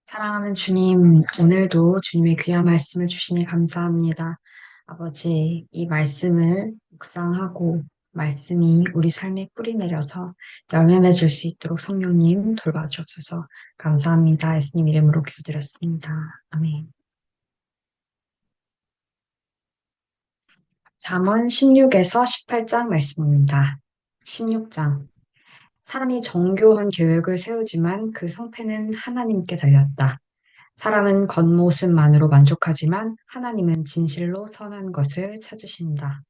사랑하는 주님, 오늘도 주님의 귀한 말씀을 주시니 감사합니다. 아버지, 이 말씀을 묵상하고 말씀이 우리 삶에 뿌리 내려서 열매 맺을 수 있도록 성령님 돌봐주옵소서. 감사합니다. 예수님 이름으로 기도드렸습니다. 아멘. 잠언 16에서 18장 말씀입니다. 16장. 사람이 정교한 계획을 세우지만 그 성패는 하나님께 달렸다. 사람은 겉모습만으로 만족하지만 하나님은 진실로 선한 것을 찾으신다.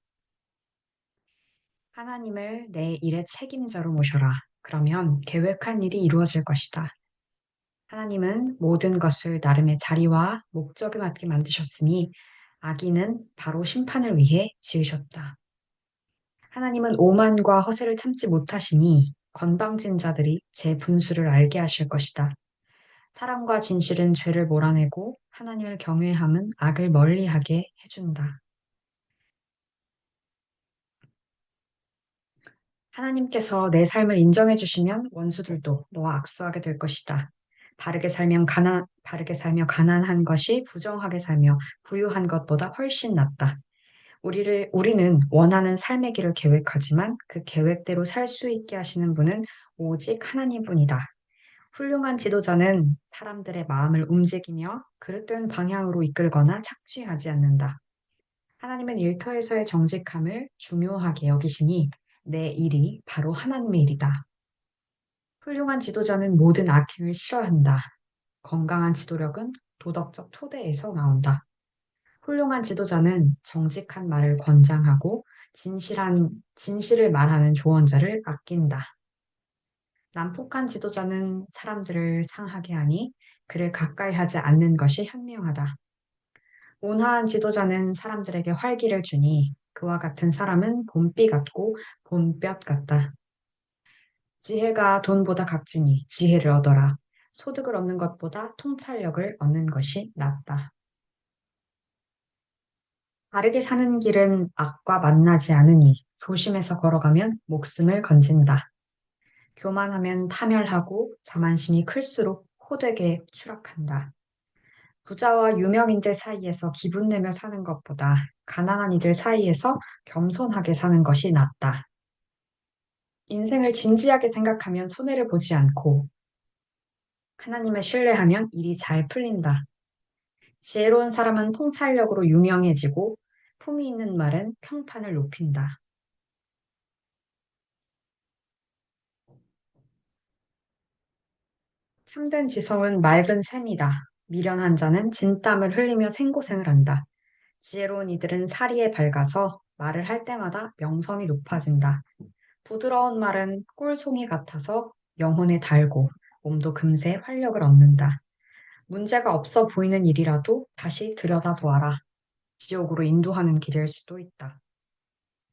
하나님을 내 일의 책임자로 모셔라. 그러면 계획한 일이 이루어질 것이다. 하나님은 모든 것을 나름의 자리와 목적에 맞게 만드셨으니 악인은 바로 심판을 위해 지으셨다. 하나님은 오만과 허세를 참지 못하시니 건방진 자들이 제 분수를 알게 하실 것이다. 사랑과 진실은 죄를 몰아내고 하나님을 경외함은 악을 멀리하게 해준다. 하나님께서 내 삶을 인정해 주시면 원수들도 너와 악수하게 될 것이다. 바르게 살며 가난한 것이 부정하게 살며 부유한 것보다 훨씬 낫다. 우리는 원하는 삶의 길을 계획하지만 그 계획대로 살 수 있게 하시는 분은 오직 하나님뿐이다. 훌륭한 지도자는 사람들의 마음을 움직이며 그릇된 방향으로 이끌거나 착취하지 않는다. 하나님은 일터에서의 정직함을 중요하게 여기시니 내 일이 바로 하나님의 일이다. 훌륭한 지도자는 모든 악행을 싫어한다. 건강한 지도력은 도덕적 토대에서 나온다. 훌륭한 지도자는 정직한 말을 권장하고 진실을 말하는 조언자를 아낀다. 난폭한 지도자는 사람들을 상하게 하니 그를 가까이 하지 않는 것이 현명하다. 온화한 지도자는 사람들에게 활기를 주니 그와 같은 사람은 봄비 같고 봄볕 같다. 지혜가 돈보다 값지니 지혜를 얻어라. 소득을 얻는 것보다 통찰력을 얻는 것이 낫다. 바르게 사는 길은 악과 만나지 않으니 조심해서 걸어가면 목숨을 건진다. 교만하면 파멸하고 자만심이 클수록 호되게 추락한다. 부자와 유명인들 사이에서 기분 내며 사는 것보다 가난한 이들 사이에서 겸손하게 사는 것이 낫다. 인생을 진지하게 생각하면 손해를 보지 않고 하나님을 신뢰하면 일이 잘 풀린다. 지혜로운 사람은 통찰력으로 유명해지고 품위 있는 말은 평판을 높인다. 참된 지성은 맑은 샘이다. 미련한 자는 진땀을 흘리며 생고생을 한다. 지혜로운 이들은 사리에 밝아서 말을 할 때마다 명성이 높아진다. 부드러운 말은 꿀송이 같아서 영혼에 달고 몸도 금세 활력을 얻는다. 문제가 없어 보이는 일이라도 다시 들여다보아라. 지옥으로 인도하는 길일 수도 있다.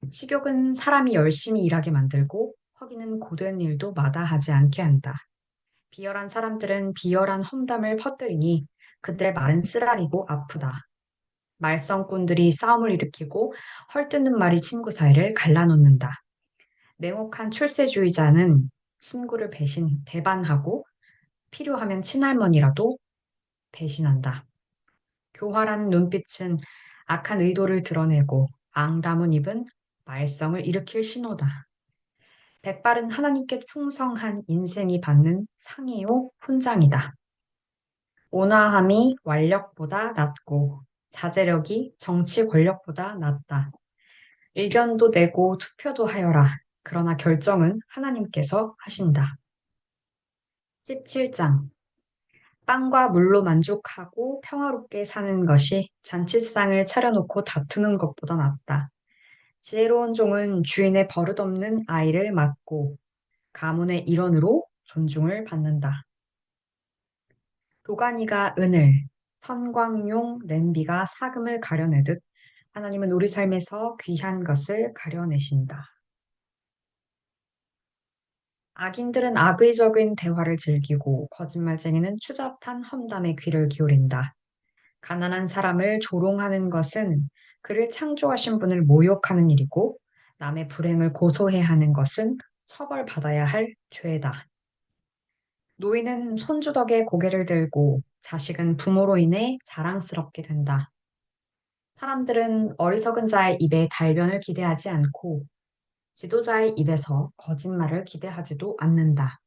식욕은 사람이 열심히 일하게 만들고 허기는 고된 일도 마다하지 않게 한다. 비열한 사람들은 비열한 험담을 퍼뜨리니 그들의 말은 쓰라리고 아프다. 말썽꾼들이 싸움을 일으키고 헐뜯는 말이 친구 사이를 갈라놓는다. 냉혹한 출세주의자는 친구를 배반하고 필요하면 친할머니라도 배신한다. 교활한 눈빛은 악한 의도를 드러내고 앙담은 입은 말썽을 일으킬 신호다. 백발은 하나님께 충성한 인생이 받는 상이요 훈장이다. 온화함이 완력보다 낫고 자제력이 정치 권력보다 낫다. 의견도 내고 투표도 하여라. 그러나 결정은 하나님께서 하신다. 17장. 빵과 물로 만족하고 평화롭게 사는 것이 잔치상을 차려놓고 다투는 것보다 낫다. 지혜로운 종은 주인의 버릇없는 아이를 맡고 가문의 일원으로 존중을 받는다. 도가니가 은을, 선광용 냄비가 사금을 가려내듯 하나님은 우리 삶에서 귀한 것을 가려내신다. 악인들은 악의적인 대화를 즐기고 거짓말쟁이는 추잡한 험담에 귀를 기울인다. 가난한 사람을 조롱하는 것은 그를 창조하신 분을 모욕하는 일이고 남의 불행을 고소해 하는 것은 처벌받아야 할 죄다. 노인은 손주덕에 고개를 들고 자식은 부모로 인해 자랑스럽게 된다. 사람들은 어리석은 자의 입에 달변을 기대하지 않고 지도자의 입에서 거짓말을 기대하지도 않는다.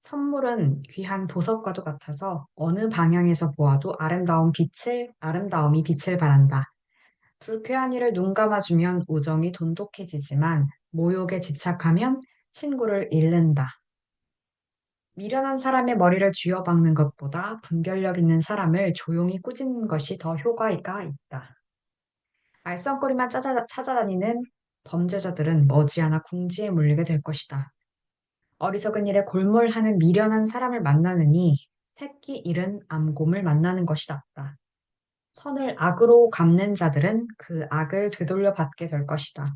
선물은 귀한 보석과도 같아서 어느 방향에서 보아도 아름다움이 빛을 발한다. 불쾌한 일을 눈 감아주면 우정이 돈독해지지만 모욕에 집착하면 친구를 잃는다. 미련한 사람의 머리를 쥐어박는 것보다 분별력 있는 사람을 조용히 꾸짖는 것이 더 효과가 있다. 알썽거리만 찾아다니는 범죄자들은 머지않아 궁지에 몰리게 될 것이다. 어리석은 일에 골몰하는 미련한 사람을 만나느니 새끼 잃은 암곰을 만나는 것이 낫다. 선을 악으로 갚는 자들은 그 악을 되돌려 받게 될 것이다.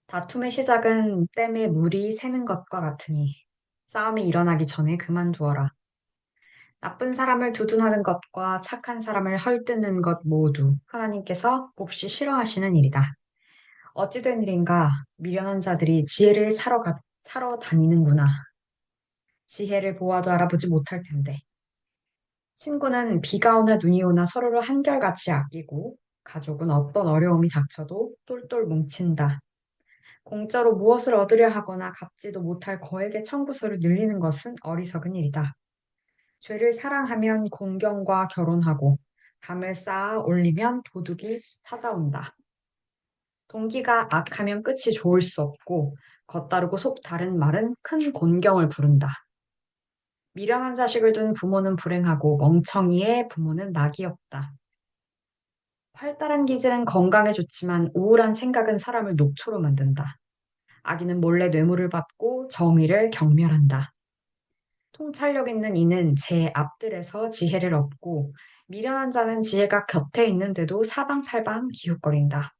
다툼의 시작은 댐에 물이 새는 것과 같으니 싸움이 일어나기 전에 그만두어라. 나쁜 사람을 두둔하는 것과 착한 사람을 헐뜯는 것 모두 하나님께서 몹시 싫어하시는 일이다. 어찌 된 일인가 미련한 자들이 지혜를 사러 다니는구나. 지혜를 보아도 알아보지 못할 텐데. 친구는 비가 오나 눈이 오나 서로를 한결같이 아끼고 가족은 어떤 어려움이 닥쳐도 똘똘 뭉친다. 공짜로 무엇을 얻으려 하거나 갚지도 못할 거액의 청구서를 늘리는 것은 어리석은 일이다. 죄를 사랑하면 공경과 결혼하고 담을 쌓아 올리면 도둑이 찾아온다. 동기가 악하면 끝이 좋을 수 없고 겉다르고 속 다른 말은 큰 곤경을 부른다. 미련한 자식을 둔 부모는 불행하고 멍청이의 부모는 낙이 없다. 활달한 기질은 건강에 좋지만 우울한 생각은 사람을 녹초로 만든다. 악인은 몰래 뇌물을 받고 정의를 경멸한다. 통찰력 있는 이는 제 앞들에서 지혜를 얻고 미련한 자는 지혜가 곁에 있는데도 사방팔방 기웃거린다.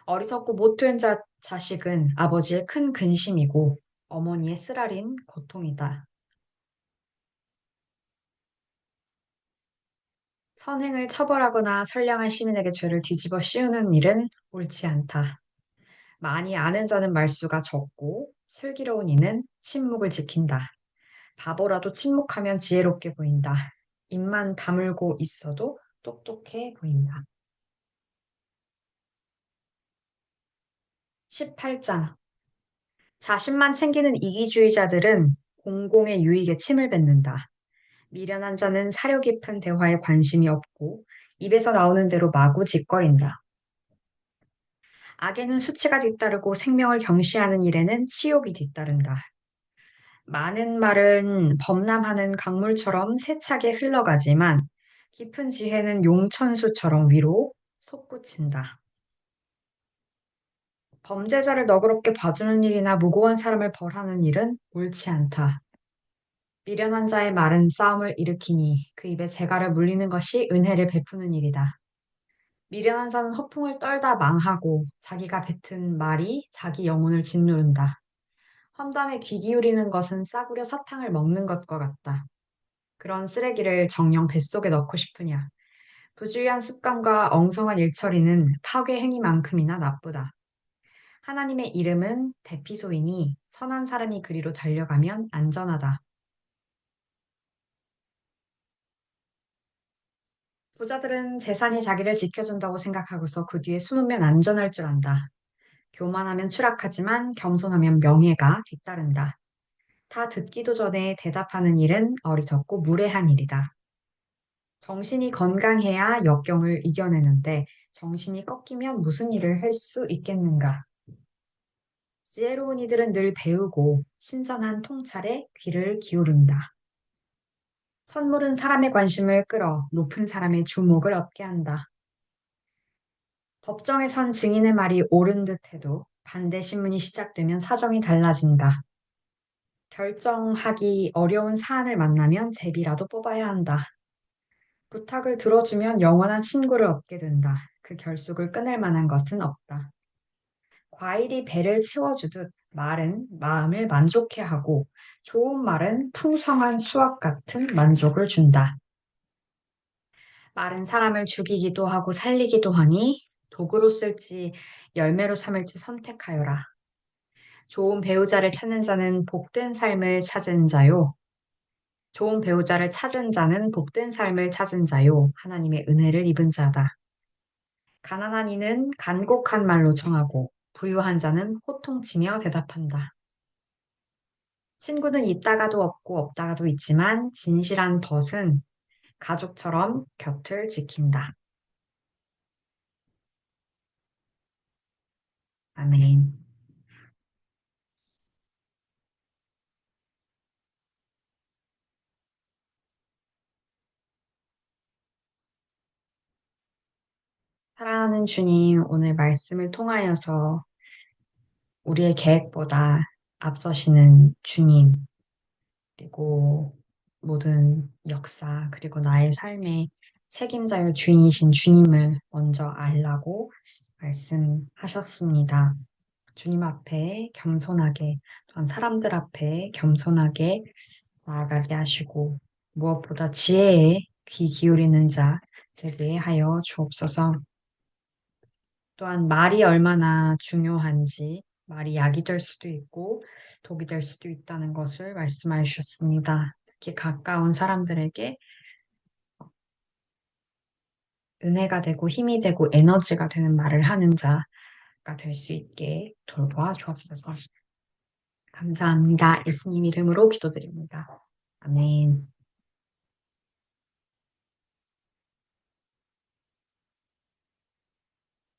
어리석고 못된 자식은 아버지의 큰 근심이고 어머니의 쓰라린 고통이다. 선행을 처벌하거나 선량한 시민에게 죄를 뒤집어 씌우는 일은 옳지 않다. 많이 아는 자는 말수가 적고 슬기로운 이는 침묵을 지킨다. 바보라도 침묵하면 지혜롭게 보인다. 입만 다물고 있어도 똑똑해 보인다. 18장. 자신만 챙기는 이기주의자들은 공공의 유익에 침을 뱉는다. 미련한 자는 사려 깊은 대화에 관심이 없고 입에서 나오는 대로 마구 짓거린다. 악에는 수치가 뒤따르고 생명을 경시하는 일에는 치욕이 뒤따른다. 많은 말은 범람하는 강물처럼 세차게 흘러가지만 깊은 지혜는 용천수처럼 위로 솟구친다. 범죄자를 너그럽게 봐주는 일이나 무고한 사람을 벌하는 일은 옳지 않다. 미련한 자의 말은 싸움을 일으키니 그 입에 재갈을 물리는 것이 은혜를 베푸는 일이다. 미련한 자는 허풍을 떨다 망하고 자기가 뱉은 말이 자기 영혼을 짓누른다. 험담에 귀 기울이는 것은 싸구려 사탕을 먹는 것과 같다. 그런 쓰레기를 정녕 뱃속에 넣고 싶으냐. 부주의한 습관과 엉성한 일처리는 파괴 행위만큼이나 나쁘다. 하나님의 이름은 대피소이니 선한 사람이 그리로 달려가면 안전하다. 부자들은 재산이 자기를 지켜준다고 생각하고서 그 뒤에 숨으면 안전할 줄 안다. 교만하면 추락하지만 겸손하면 명예가 뒤따른다. 다 듣기도 전에 대답하는 일은 어리석고 무례한 일이다. 정신이 건강해야 역경을 이겨내는데 정신이 꺾이면 무슨 일을 할 수 있겠는가? 지혜로운 이들은 늘 배우고 신선한 통찰에 귀를 기울인다. 선물은 사람의 관심을 끌어 높은 사람의 주목을 얻게 한다. 법정에 선 증인의 말이 옳은 듯해도 반대 신문이 시작되면 사정이 달라진다. 결정하기 어려운 사안을 만나면 제비라도 뽑아야 한다. 부탁을 들어주면 영원한 친구를 얻게 된다. 그 결속을 끊을 만한 것은 없다. 과일이 배를 채워주듯 말은 마음을 만족해 하고 좋은 말은 풍성한 수확 같은 만족을 준다. 말은 사람을 죽이기도 하고 살리기도 하니 도구로 쓸지 열매로 삼을지 선택하여라. 좋은 배우자를 찾는 자는 복된 삶을 찾은 자요. 좋은 배우자를 찾은 자는 복된 삶을 찾은 자요. 하나님의 은혜를 입은 자다. 가난한 이는 간곡한 말로 청하고 부유한 자는 호통치며 대답한다. 친구는 있다가도 없고 없다가도 있지만 진실한 벗은 가족처럼 곁을 지킨다. 아멘. 사랑하는 주님, 오늘 말씀을 통하여서 우리의 계획보다 앞서시는 주님, 그리고 모든 역사, 그리고 나의 삶의 책임자요 주인이신 주님을 먼저 알라고 말씀하셨습니다. 주님 앞에 겸손하게, 또한 사람들 앞에 겸손하게 나아가게 하시고, 무엇보다 지혜에 귀 기울이는 자 되게 하여 주옵소서. 또한 말이 얼마나 중요한지, 말이 약이 될 수도 있고 독이 될 수도 있다는 것을 말씀해 주셨습니다. 특히 가까운 사람들에게 은혜가 되고 힘이 되고 에너지가 되는 말을 하는 자가 될 수 있게 돌보아 주옵소서. 감사합니다. 예수님 이름으로 기도드립니다. 아멘.